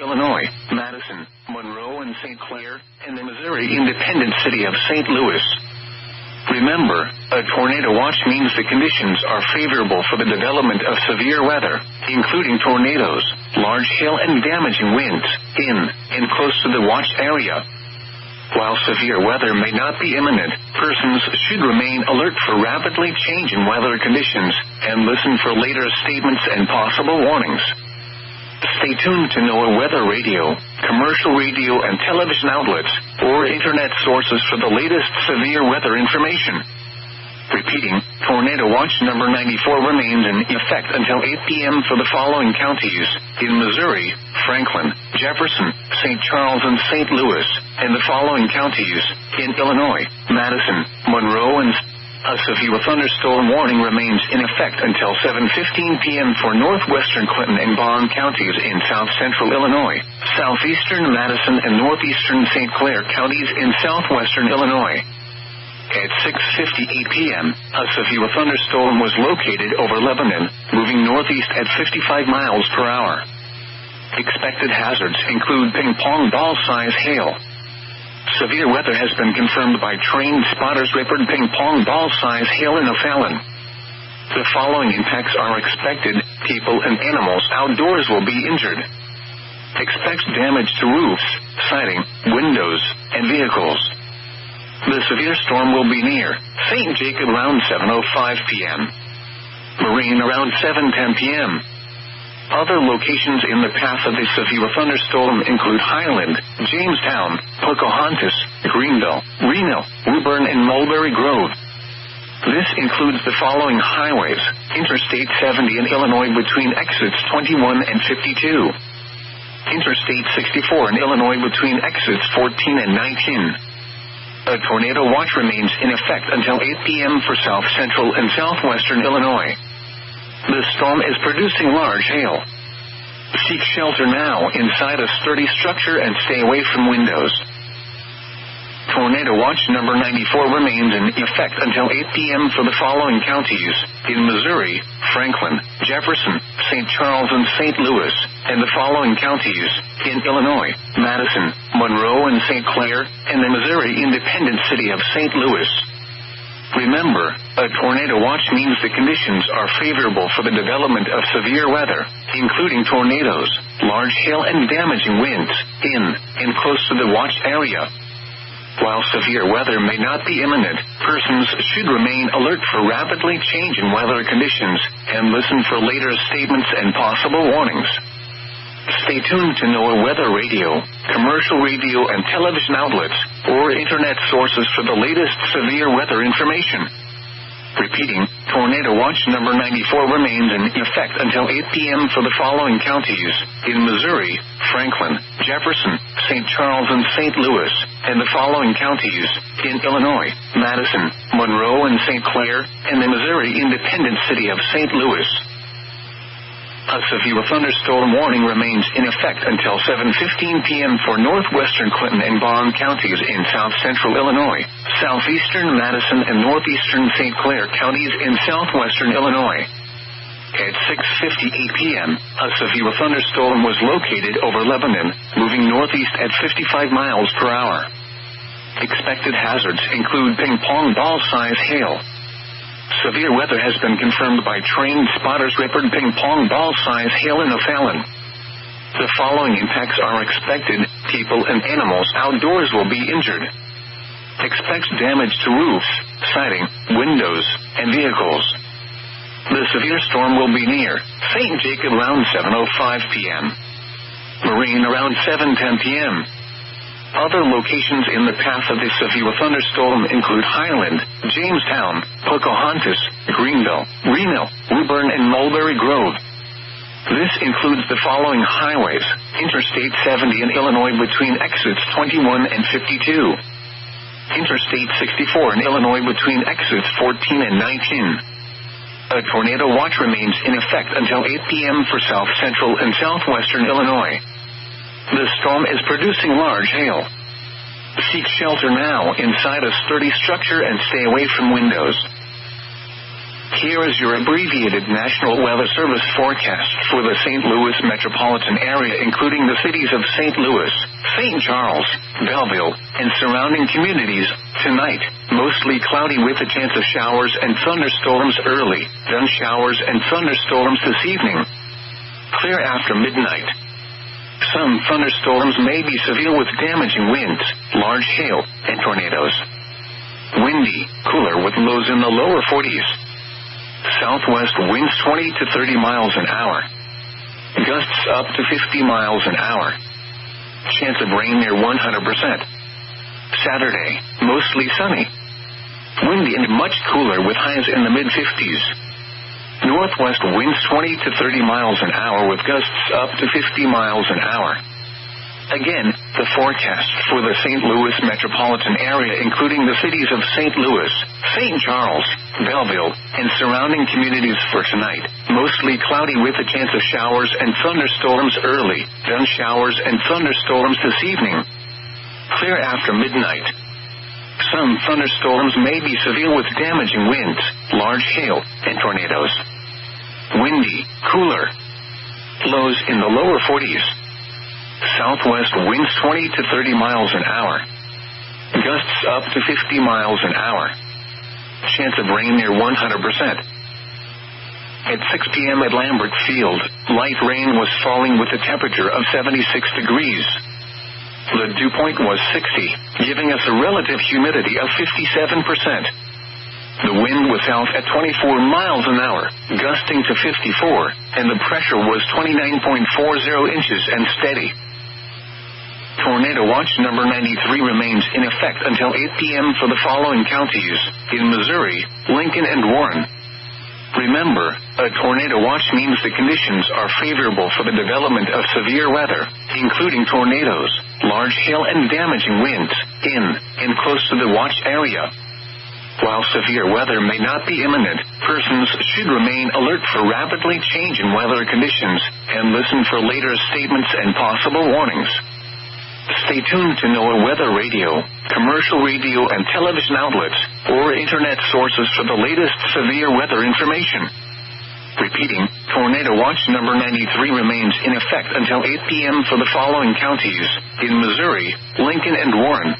Illinois, Madison, Monroe, and St. Clair, and the Missouri independent city of St. Louis. Remember, a tornado watch means the conditions are favorable for the development of severe weather, including tornadoes, large hail, and damaging winds, in and close to the watch area. While severe weather may not be imminent, persons should remain alert for rapidly changing weather conditions, and listen for later statements and possible warnings. Stay tuned to NOAA weather radio, commercial radio and television outlets, or internet sources for the latest severe weather information. Repeating, Tornado Watch number 94 remains in effect until 8 p.m. for the following counties: in Missouri, Franklin, Jefferson, St. Charles, and St. Louis, and the following counties: in Illinois, Madison, Monroe, and a severe thunderstorm warning remains in effect until 7:15 p.m. for northwestern Clinton and Bond counties in south-central Illinois, southeastern Madison, and northeastern St. Clair counties in southwestern Illinois. At 6:58 p.m., a severe thunderstorm was located over Lebanon, moving northeast at 55 miles per hour. Expected hazards include ping-pong ball-size hail. Severe weather has been confirmed by trained spotters. Reported ping-pong ball-size hail in O'Fallon. The following impacts are expected: people and animals outdoors will be injured. Expect damage to roofs, siding, windows, and vehicles. The severe storm will be near St. Jacob around 7:05 p.m. Marine around 7:10 p.m. Other locations in the path of the severe thunderstorm include Highland, Jamestown, Pocahontas, Greenville, Reno, Woburn, and Mulberry Grove. This includes the following highways: Interstate 70 in Illinois between exits 21 and 52. Interstate 64 in Illinois between exits 14 and 19. A tornado watch remains in effect until 8 p.m. for south-central and southwestern Illinois. The storm is producing large hail. Seek shelter now inside a sturdy structure and stay away from windows. Tornado Watch number 94 remains in effect until 8 p.m. for the following counties: in Missouri, Franklin, Jefferson, St. Charles, and St. Louis, and the following counties: in Illinois, Madison, Monroe, and St. Clair, and the Missouri independent city of St. Louis. Remember, a tornado watch means the conditions are favorable for the development of severe weather, including tornadoes, large hail, and damaging winds, in and close to the watch area. While severe weather may not be imminent, persons should remain alert for rapidly changing weather conditions, and listen for later statements and possible warnings. Stay tuned to NOAA weather radio, commercial radio and television outlets, or internet sources for the latest severe weather information. Repeating, Tornado Watch number 94 remains in effect until 8 p.m. for the following counties: in Missouri, Franklin, Jefferson, St. Charles, and St. Louis, and the following counties: in Illinois, Madison, Monroe, and St. Clair, and the Missouri independent city of St. Louis. A severe thunderstorm warning remains in effect until 7:15 p.m. for northwestern Clinton and Bond counties in south-central Illinois, southeastern Madison, and northeastern St. Clair counties in southwestern Illinois. At 6:58 p.m., a severe thunderstorm was located over Lebanon, moving northeast at 55 miles per hour. Expected hazards include ping-pong ball-size hail. Severe weather has been confirmed by trained spotters. Reported ping-pong ball-size hail in O'Fallon. The following impacts are expected: people and animals outdoors will be injured. Expect damage to roofs, siding, windows, and vehicles. The severe storm will be near St. Jacob around 7:05 p.m. Marine around 7:10 p.m. Other locations in the path of the severe thunderstorm include Highland, Jamestown, Pocahontas, Greenville, Reno, Woburn, and Mulberry Grove. This includes the following highways: Interstate 70 in Illinois between exits 21 and 52. Interstate 64 in Illinois between exits 14 and 19. A tornado watch remains in effect until 8 p.m. for south-central and southwestern Illinois. The storm is producing large hail. Seek shelter now inside a sturdy structure and stay away from windows. Here is your abbreviated National Weather Service forecast for the St. Louis metropolitan area, including the cities of St. Louis, St. Charles, Belleville, and surrounding communities. Tonight, mostly cloudy with a chance of showers and thunderstorms early, then showers and thunderstorms this evening. Clear after midnight. Some thunderstorms may be severe with damaging winds, large hail, and tornadoes. Windy, cooler with lows in the lower 40s. Southwest winds 20 to 30 miles an hour. Gusts up to 50 miles an hour. Chance of rain near 100%. Saturday, mostly sunny. Windy and much cooler with highs in the mid-50s. Northwest winds 20 to 30 miles an hour with gusts up to 50 miles an hour. Again, the forecast for the St. Louis metropolitan area, including the cities of St. Louis, St. Charles, Belleville, and surrounding communities for tonight. Mostly cloudy with a chance of showers and thunderstorms early, then showers and thunderstorms this evening. Clear after midnight. Some thunderstorms may be severe with damaging winds, large hail, and tornadoes. Windy, cooler. Lows in the lower 40s. Southwest winds 20 to 30 miles an hour. Gusts up to 50 miles an hour. Chance of rain near 100%. At 6 p.m. at Lambert Field, light rain was falling with a temperature of 76 degrees. The dew point was 60, giving us a relative humidity of 57%. The wind was south at 24 miles an hour, gusting to 54, and the pressure was 29.40 inches and steady. Tornado watch number 93 remains in effect until 8 p.m. for the following counties: in Missouri, Lincoln, and Warren. Remember, a tornado watch means the conditions are favorable for the development of severe weather, including tornadoes, large hail, and damaging winds, in and close to the watch area. While severe weather may not be imminent, persons should remain alert for rapidly changing weather conditions and listen for later statements and possible warnings. Stay tuned to NOAA Weather Radio, commercial radio and television outlets, or internet sources for the latest severe weather information. Repeating, Tornado Watch number 93 remains in effect until 8 p.m. for the following counties: in Missouri, Lincoln, and Warren.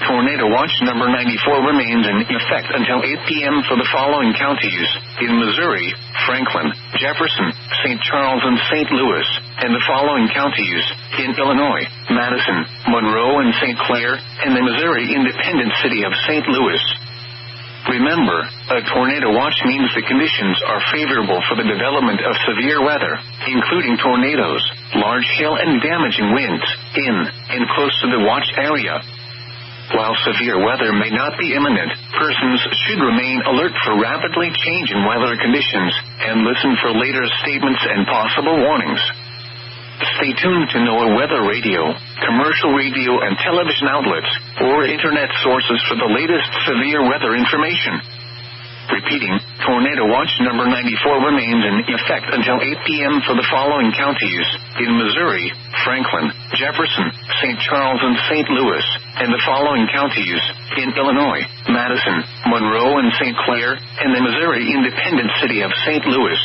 Tornado Watch number 94 remains in effect until 8 p.m. for the following counties: in Missouri, Franklin, Jefferson, St. Charles, and St. Louis, and the following counties: in Illinois, Madison, Monroe, and St. Clair, and the Missouri independent city of St. Louis. Remember, a tornado watch means the conditions are favorable for the development of severe weather, including tornadoes, large hail, and damaging winds, in and close to the watch area. While severe weather may not be imminent, persons should remain alert for rapidly changing weather conditions and listen for later statements and possible warnings. Stay tuned to NOAA Weather Radio, commercial radio and television outlets, or internet sources for the latest severe weather information. Repeating, Tornado Watch number 94 remains in effect until 8 p.m. for the following counties: in Missouri, Franklin, Jefferson, St. Charles, and St. Louis, and the following counties: in Illinois, Madison, Monroe, and St. Clair, and the Missouri independent city of St. Louis.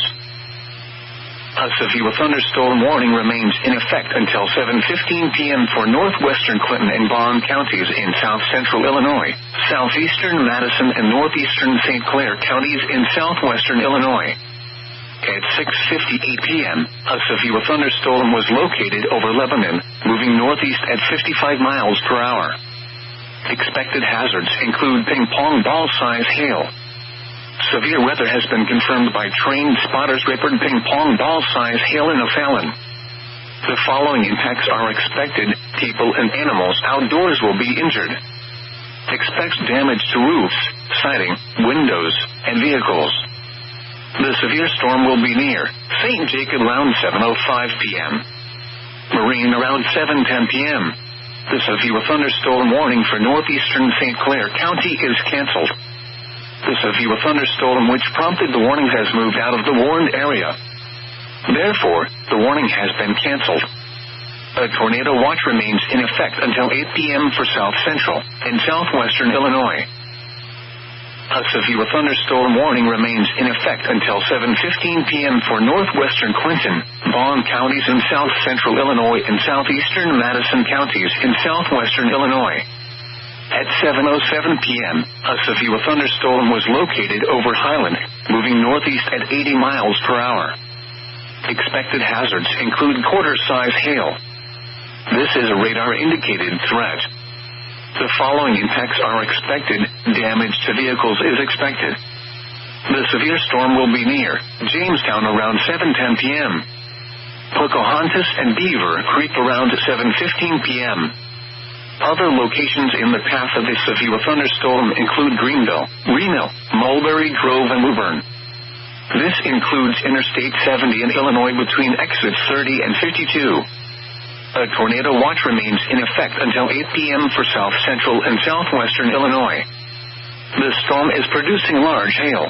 A severe thunderstorm warning remains in effect until 7:15 p.m. for northwestern Clinton and Bond counties in south-central Illinois, southeastern Madison, and northeastern St. Clair counties in southwestern Illinois. At 6:58 p.m., a severe thunderstorm was located over Lebanon, moving northeast at 55 miles per hour. Expected hazards include ping-pong ball-size hail. Severe weather has been confirmed by trained spotters reporting ping-pong ball-size hail in O'Fallon. The following impacts are expected: people and animals outdoors will be injured. Expect damage to roofs, siding, windows, and vehicles. The severe storm will be near St. Jacob around 7:05 p.m. Marine around 7:10 p.m. The severe thunderstorm warning for northeastern St. Clair County is canceled. The severe thunderstorm which prompted the warning has moved out of the warned area. Therefore, the warning has been canceled. A tornado watch remains in effect until 8 p.m. for south-central and southwestern Illinois. A severe thunderstorm warning remains in effect until 7:15 p.m. for northwestern Clinton, Vaughn counties in south central Illinois and southeastern Madison counties in southwestern Illinois. At 7:07 p.m., a severe thunderstorm was located over Highland, moving northeast at 80 miles per hour. Expected hazards include quarter-size hail. This is a radar-indicated threat. The following impacts are expected. Damage to vehicles is expected. The severe storm will be near Jamestown around 7:10 p.m. Pocahontas and Beaver Creek around 7:15 p.m. Other locations in the path of this severe thunderstorm include Greenville, Reno, Mulberry Grove, and Woburn. This includes Interstate 70 in Illinois between exits 30 and 52. A tornado watch remains in effect until 8 p.m. for south central and southwestern Illinois. The storm is producing large hail.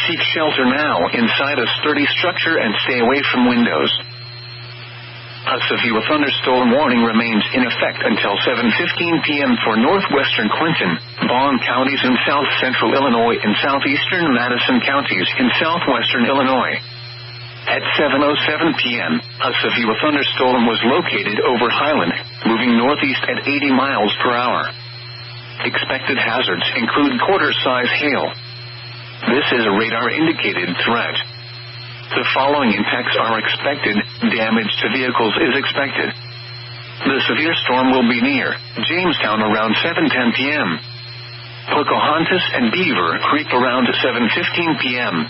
Seek shelter now inside a sturdy structure and stay away from windows. A severe thunderstorm warning remains in effect until 7:15 p.m. for northwestern Clinton, Vaughn counties in south central Illinois and southeastern Madison counties in southwestern Illinois. At 7:07 p.m., a severe thunderstorm was located over Highland, moving northeast at 80 miles per hour. Expected hazards include quarter-size hail. This is a radar-indicated threat. The following impacts are expected. Damage to vehicles is expected. The severe storm will be near Jamestown around 7:10 p.m. Pocahontas and Beaver Creek around 7:15 p.m.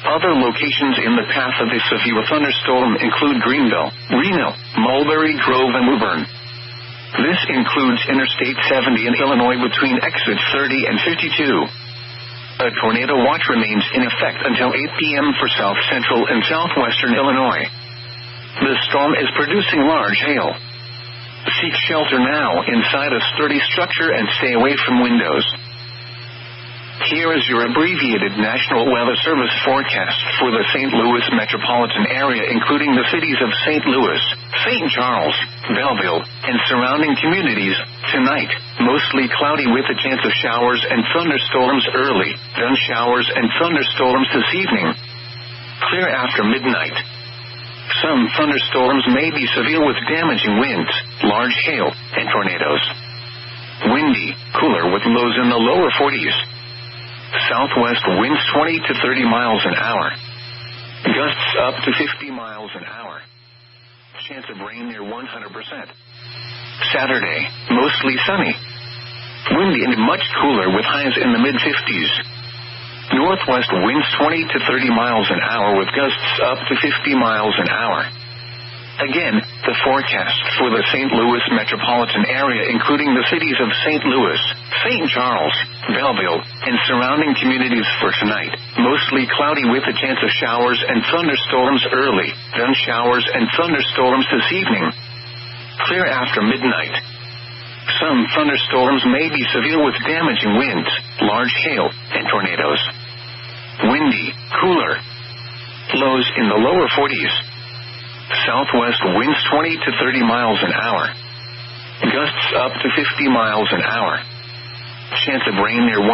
Other locations in the path of this severe thunderstorm include Greenville, Reno, Mulberry Grove, and Woburn. This includes Interstate 70 in Illinois between exits 30 and 52. A tornado watch remains in effect until 8 p.m. for south central and southwestern Illinois. The storm is producing large hail. Seek shelter now inside a sturdy structure and stay away from windows. Here is your abbreviated National Weather Service forecast for the St. Louis metropolitan area, including the cities of St. Louis, St. Charles, Belleville, and surrounding communities. Tonight, mostly cloudy with a chance of showers and thunderstorms early, then showers and thunderstorms this evening. Clear after midnight. Some thunderstorms may be severe with damaging winds, large hail, and tornadoes. Windy, cooler with lows in the lower 40s. Southwest winds 20 to 30 miles an hour. Gusts up to 50 miles an hour. Chance of rain near 100%. Saturday, mostly sunny. Windy and much cooler with highs in the mid-50s. Northwest winds 20 to 30 miles an hour with gusts up to 50 miles an hour. Again, the forecast for the St. Louis metropolitan area, including the cities of St. Louis, St. Charles, Belleville, and surrounding communities for tonight. Mostly cloudy with a chance of showers and thunderstorms early, then showers and thunderstorms this evening. Clear after midnight. Some thunderstorms may be severe with damaging winds, large hail, and tornadoes. Windy, cooler. Lows in the lower 40s. Southwest winds 20 to 30 miles an hour. Gusts up to 50 miles an hour. Chance of rain near 100%.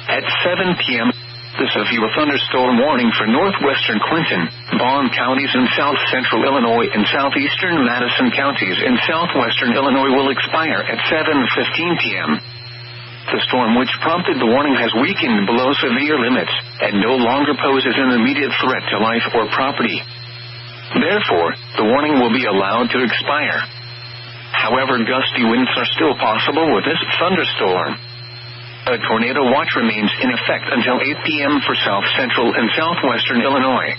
At 7 p.m., the severe thunderstorm warning for northwestern Clinton, Vaughn counties in south central Illinois and southeastern Madison counties in southwestern Illinois will expire at 7:15 p.m. The storm which prompted the warning has weakened below severe limits and no longer poses an immediate threat to life or property. Therefore, the warning will be allowed to expire. However, gusty winds are still possible with this thunderstorm. A tornado watch remains in effect until 8 p.m. for south central and southwestern Illinois.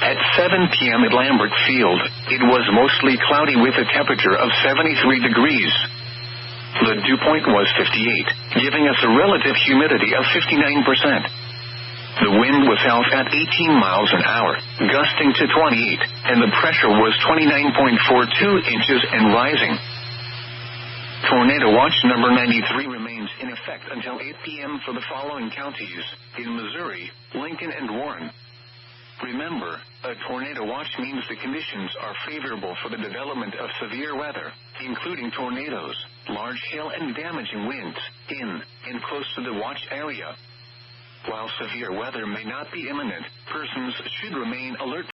At 7 p.m. at Lambert Field, it was mostly cloudy with a temperature of 73 degrees. The dew point was 58, giving us a relative humidity of 59%. The wind was south at 18 miles an hour, gusting to 28, and the pressure was 29.42 inches and rising. Tornado watch number 93 remains in effect until 8 p.m. for the following counties in Missouri, Lincoln, and Warren. Remember, a tornado watch means the conditions are favorable for the development of severe weather, including tornadoes, large hail and damaging winds in and close to the watch area. While severe weather may not be imminent, persons should remain alert